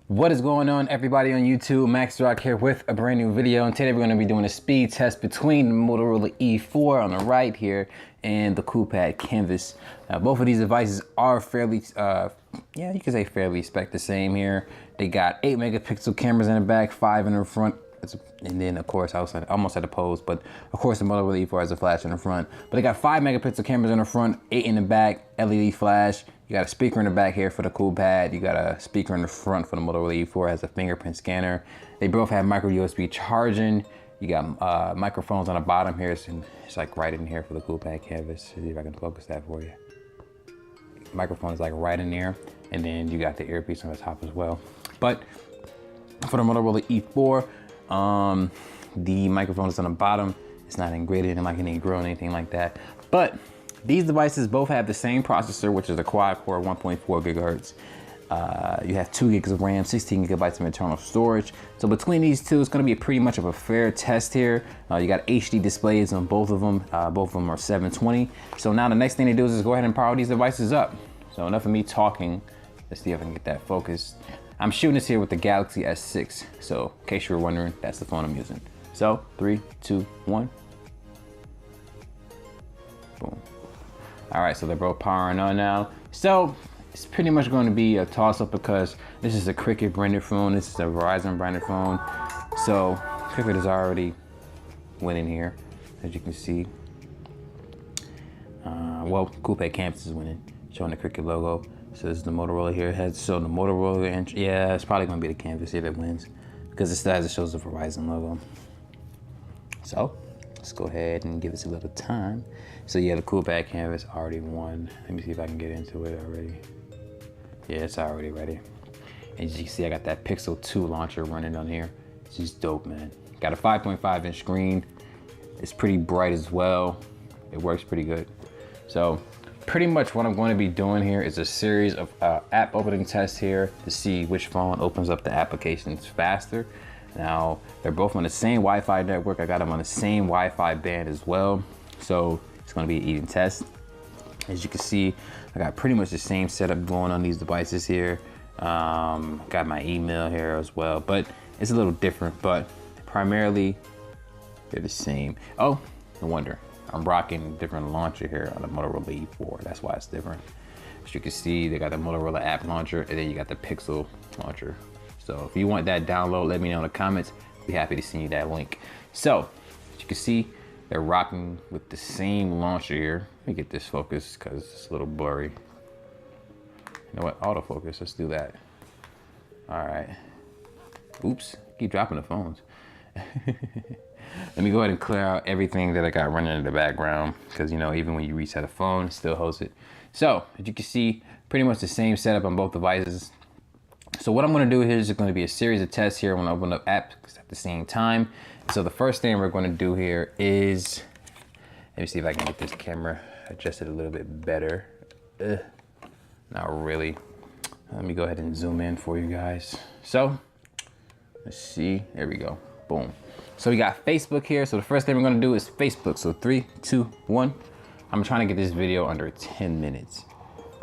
What is going on, everybody on YouTube? Max Rock here with a brand new video, and today we're going to be doing a speed test between the Motorola E4 on the right here and the Coolpad Canvas. Both of these devices are fairly, yeah, you can say fairly spec the same here. They got 8 megapixel cameras in the back, 5 in the front, and then of course I was almost at a pose, but of course the Motorola E4 has a flash in the front. But they got 5 megapixel cameras in the front, 8 in the back, LED flash. You got a speaker in the back here for the Coolpad. You got a speaker in the front for the Motorola E4, has a fingerprint scanner. They both have micro USB charging. You got microphones on the bottom here. It's like right in here for the Coolpad Canvas. See if I can focus that for you. Microphone is like right in there. And then you got the earpiece on the top as well. But for the Motorola E4, the microphone is on the bottom. It's not integrated in like any grill or anything like that. But these devices both have the same processor, which is a quad-core 1.4 gigahertz. You have 2 gigs of RAM, 16 gigabytes of internal storage. So between these two, it's going to be pretty much of a fair test here. You got HD displays on both of them. Both of them are 720. So now the next thing to do is just go ahead and power these devices up. So enough of me talking. Let's see if I can get that focused. I'm shooting this here with the Galaxy S6. So in case you were wondering, that's the phone I'm using. So 3, 2, 1. Boom. All right, so they're both powering on now. So it's pretty much going to be a toss-up because this is a Cricket branded phone. This is a Verizon branded phone. So Cricket is already winning here, as you can see. Well, Coolpad Campus is winning, showing the Cricket logo. So this is the Motorola here. It has shown the Motorola, and yeah, it's probably going to be the Canvas here that wins because it still has, it shows the Verizon logo. So let's go ahead and give this a little time. So yeah, the Coolpad Canvas already won. Let me see if I can get into it already. Yeah, it's already ready. And as you can see, I got that Pixel 2 launcher running on here. It's just dope, man. Got a 5.5 inch screen. It's pretty bright as well. It works pretty good. So pretty much what I'm going to be doing here is a series of app opening tests here to see which phone opens up the applications faster. Now, they're both on the same Wi-Fi network. I got them on the same Wi-Fi band as well. So it's gonna be an even test. As you can see, I got pretty much the same setup going on these devices here. Got my email here as well, but it's a little different, but primarily they're the same. Oh, no wonder. I'm rocking a different launcher here on the Motorola E4. That's why it's different. As you can see, they got the Motorola app launcher, and then you got the Pixel launcher. So if you want that download, let me know in the comments. Be happy to send you that link. So as you can see, they're rocking with the same launcher here. Let me get this focused because it's a little blurry. You know what? Autofocus. Let's do that. All right. Oops. Keep dropping the phones. Let me go ahead and clear out everything that I got running in the background because, you know, even when you reset a phone, it still hosts it. So as you can see, pretty much the same setup on both devices. So what I'm going to do here is going to be a series of tests here when I open up apps at the same time. So the first thing we're going to do here is, let me see if I can get this camera adjusted a little bit better. Not really. Let me go ahead and zoom in for you guys. So let's see, there we go, boom. So we got Facebook here. So the first thing we're going to do is Facebook. So 3, 2, 1. I'm trying to get this video under 10 minutes.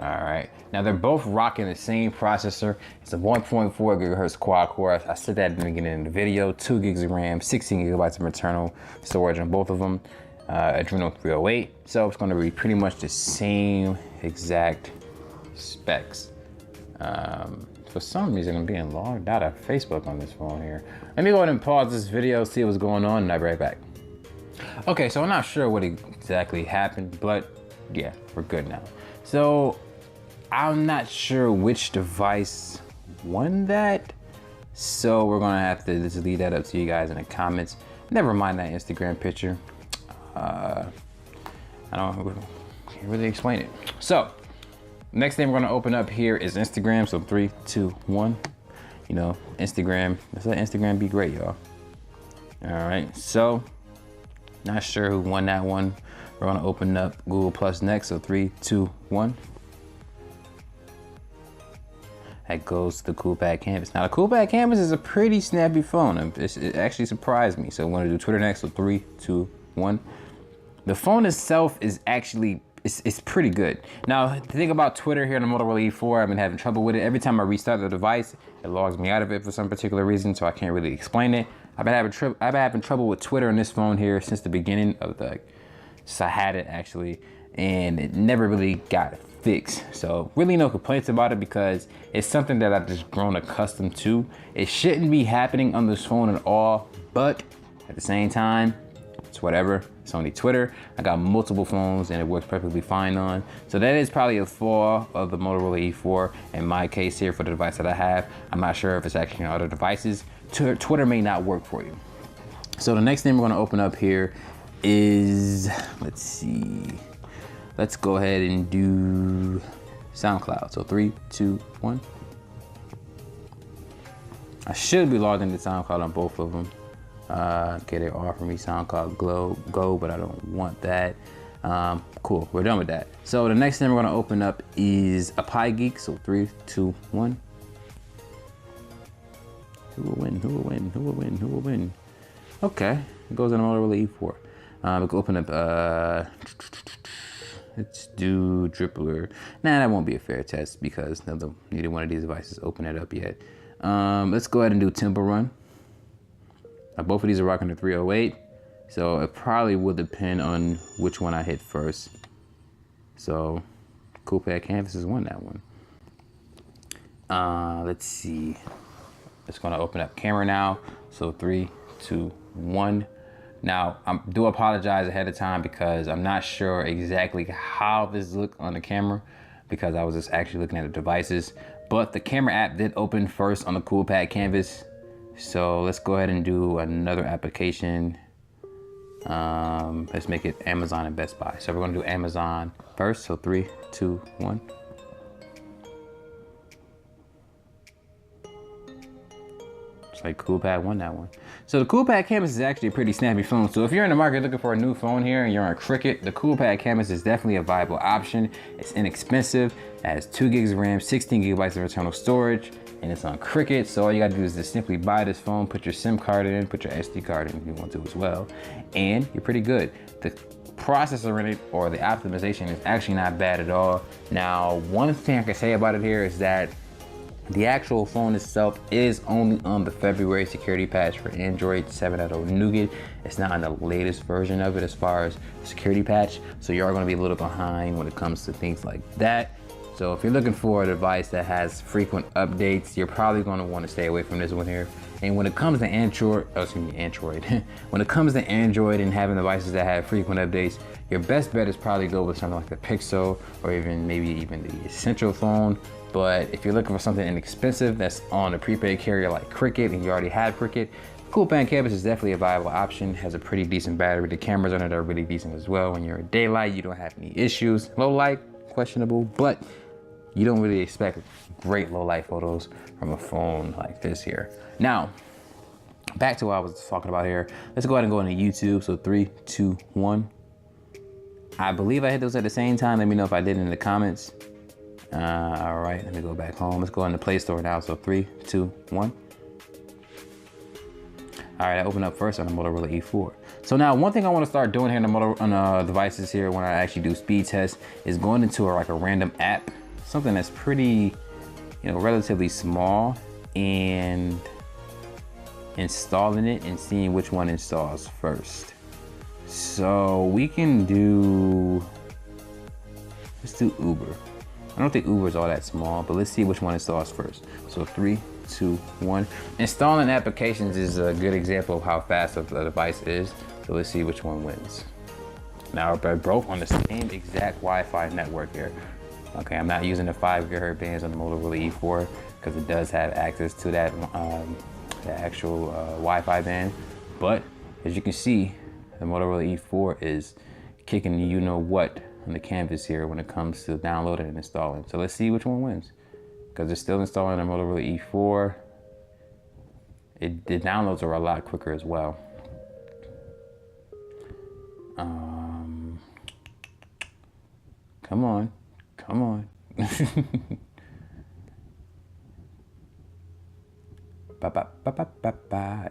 All right, now they're both rocking the same processor. It's a 1.4 gigahertz quad core. I said that in the beginning of the video. 2 gigs of RAM, 16 gigabytes of internal storage on both of them. Adreno 308. So it's going to be pretty much the same exact specs. For some reason, I'm being logged out of Facebook on this phone here. Let me go ahead and pause this video, see what's going on, and I'll be right back. Okay, so I'm not sure what exactly happened, but yeah, we're good now. So I'm not sure which device won that. So we're gonna have to just leave that up to you guys in the comments. Never mind that Instagram picture. I can't really explain it. So next thing we're gonna open up here is Instagram. So 3, 2, 1. You know, Instagram, let's let Instagram be great, y'all. All right, so not sure who won that one. We're gonna open up Google Plus next, so 3, 2, 1. That goes to the Coolpad Canvas. Now the Coolpad Canvas is a pretty snappy phone. It actually surprised me. So I'm gonna do Twitter next, so 3, 2, 1. The phone itself is actually it's pretty good. Now, the thing about Twitter here on the Motorola E4, I've been having trouble with it. Every time I restart the device, it logs me out of it for some particular reason, so I can't really explain it. I've been having trouble with Twitter on this phone here since the beginning of since I had it actually, and it never really got fixed. So really no complaints about it because it's something that I've just grown accustomed to. It shouldn't be happening on this phone at all, but at the same time, it's whatever. It's only Twitter. I got multiple phones and it works perfectly fine on. So that is probably a flaw of the Motorola E4 in my case here for the device that I have. I'm not sure if it's actually on other devices. Twitter may not work for you. So the next thing we're gonna open up here is, let's see. Let's go ahead and do SoundCloud. So 3, 2, 1. I should be logged into SoundCloud on both of them. Okay, they offer me SoundCloud Go, but I don't want that. Cool, we're done with that. So the next thing we're gonna open up is a Pie Geek. So 3, 2, 1. Who will win? Who will win? Who will win? Who will win? Okay, it goes in Motorola E4. We can open up, let's do Dribbler. Nah, that won't be a fair test because neither one of these devices open it up yet. Let's go ahead and do Temple Run. Both of these are rocking the 308, so it probably will depend on which one I hit first. So, Coolpad Canvases won that one. Let's see. It's gonna open up camera now. So 3, 2, 1. Now, I do apologize ahead of time because I'm not sure exactly how this looked on the camera because I was just actually looking at the devices. But the camera app did open first on the Coolpad Canvas. So let's go ahead and do another application. Let's make it Amazon and Best Buy. So we're gonna do Amazon first. So 3, 2, 1. It's like Coolpad won that one. So the Coolpad Canvas is actually a pretty snappy phone. So if you're in the market looking for a new phone here and you're on Cricket, the Coolpad Canvas is definitely a viable option. It's inexpensive, it has 2 gigs of RAM, 16 gigabytes of internal storage, and it's on Cricket. So all you gotta do is just simply buy this phone, put your SIM card in, put your SD card in if you want to as well, and you're pretty good. The processor in it, or the optimization, is actually not bad at all. Now, one thing I can say about it here is that the actual phone itself is only on the February security patch for Android 7.0 Nougat. It's not on the latest version of it as far as security patch, so you are going to be a little behind when it comes to things like that. So if you're looking for a device that has frequent updates, you're probably going to want to stay away from this one here. And when it comes to Android, when it comes to Android and having devices that have frequent updates, your best bet is probably go with something like the Pixel or maybe even the Essential phone. But if you're looking for something inexpensive that's on a prepaid carrier like Cricket and you already have Cricket, Coolpad Canvas is definitely a viable option. Has a pretty decent battery. The cameras on it are really decent as well. When you're in daylight, you don't have any issues. Low light, questionable, but you don't really expect great low light photos from a phone like this here. Now, back to what I was talking about here. Let's go ahead and go into YouTube. So 3, 2, 1. I believe I hit those at the same time. Let me know if I did in the comments. All right, let me go back home. Let's go in the Play Store now. So 3, 2, 1. All right, I open up first on the Motorola E4. So now one thing I want to start doing here on devices here when I actually do speed tests is going into like a random app, something that's pretty, relatively small, and installing it and seeing which one installs first. So we can let's do Uber. I don't think Uber is all that small, but let's see which one installs first. So 3, 2, 1. Installing applications is a good example of how fast the device is. So let's see which one wins. Now they're both on the same exact Wi-Fi network here. Okay, I'm not using the 5 gigahertz bands on the Motorola E4 because it does have access to that the actual Wi-Fi band. But as you can see, the Motorola E4 is kicking you-know-what on the canvas here when it comes to downloading and installing. So let's see which one wins. Because it's still installing the Motorola E4. The downloads are a lot quicker as well. Come on, come on.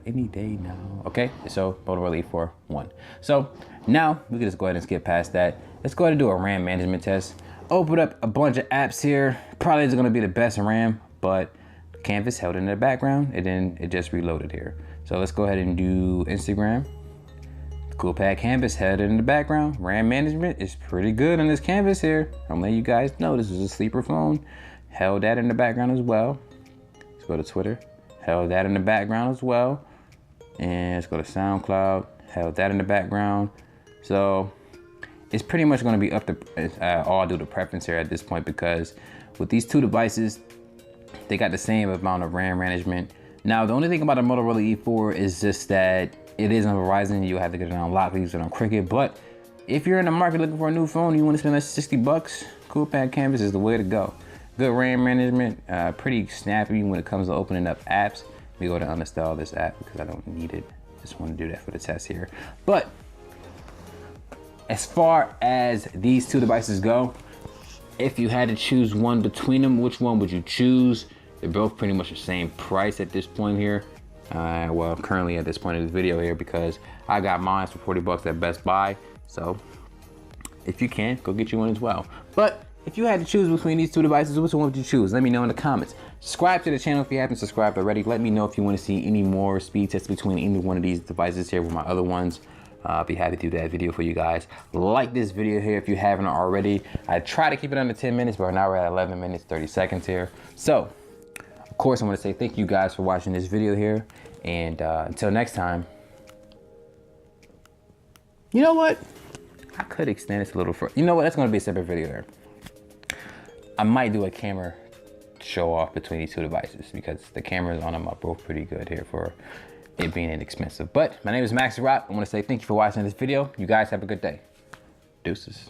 Any day now. Okay, so Motorola E4 1. So now we can just go ahead and skip past that. Let's go ahead and do a RAM management test. Open up a bunch of apps here. Probably isn't gonna be the best RAM, but Canvas held in the background and then it just reloaded here. So let's go ahead and do Instagram. Coolpad Canvas held in the background. RAM management is pretty good on this Canvas here. I'm letting you guys know this is a sleeper phone. Held that in the background as well. Let's go to Twitter. Held that in the background as well. And let's go to SoundCloud. Held that in the background. So it's pretty much going to be up to all due to preference here at this point, because with these two devices, they got the same amount of RAM management. Now, the only thing about a Motorola E4 is just that it is on Verizon. You have to get it on lock, use it on Cricket. But if you're in the market looking for a new phone, you want to spend like 60 bucks, Coolpad Canvas is the way to go. Good RAM management, pretty snappy when it comes to opening up apps. Let me go to uninstall this app because I don't need it. Just want to do that for the test here. But as far as these two devices go, if you had to choose one between them, which one would you choose? They're both pretty much the same price at this point here. Well, currently at this point of the video here, because I got mine for 40 bucks at Best Buy. So if you can, go get you one as well. But if you had to choose between these two devices, which one would you choose? Let me know in the comments. Subscribe to the channel if you haven't subscribed already. Let me know if you want to see any more speed tests between any one of these devices here with my other ones. I'll be happy to do that video for you guys. Like this video here if you haven't already. I try to keep it under 10 minutes, but now we're at 11 minutes, 30 seconds here. So, of course, I want to say thank you guys for watching this video here. And until next time, you know what? I could extend this a little further. You know what? That's going to be a separate video here. I might do a camera show off between these two devices because the cameras on them are both pretty good here for it being inexpensive. But my name is Max Rock. I want to say thank you for watching this video. You guys have a good day. Deuces.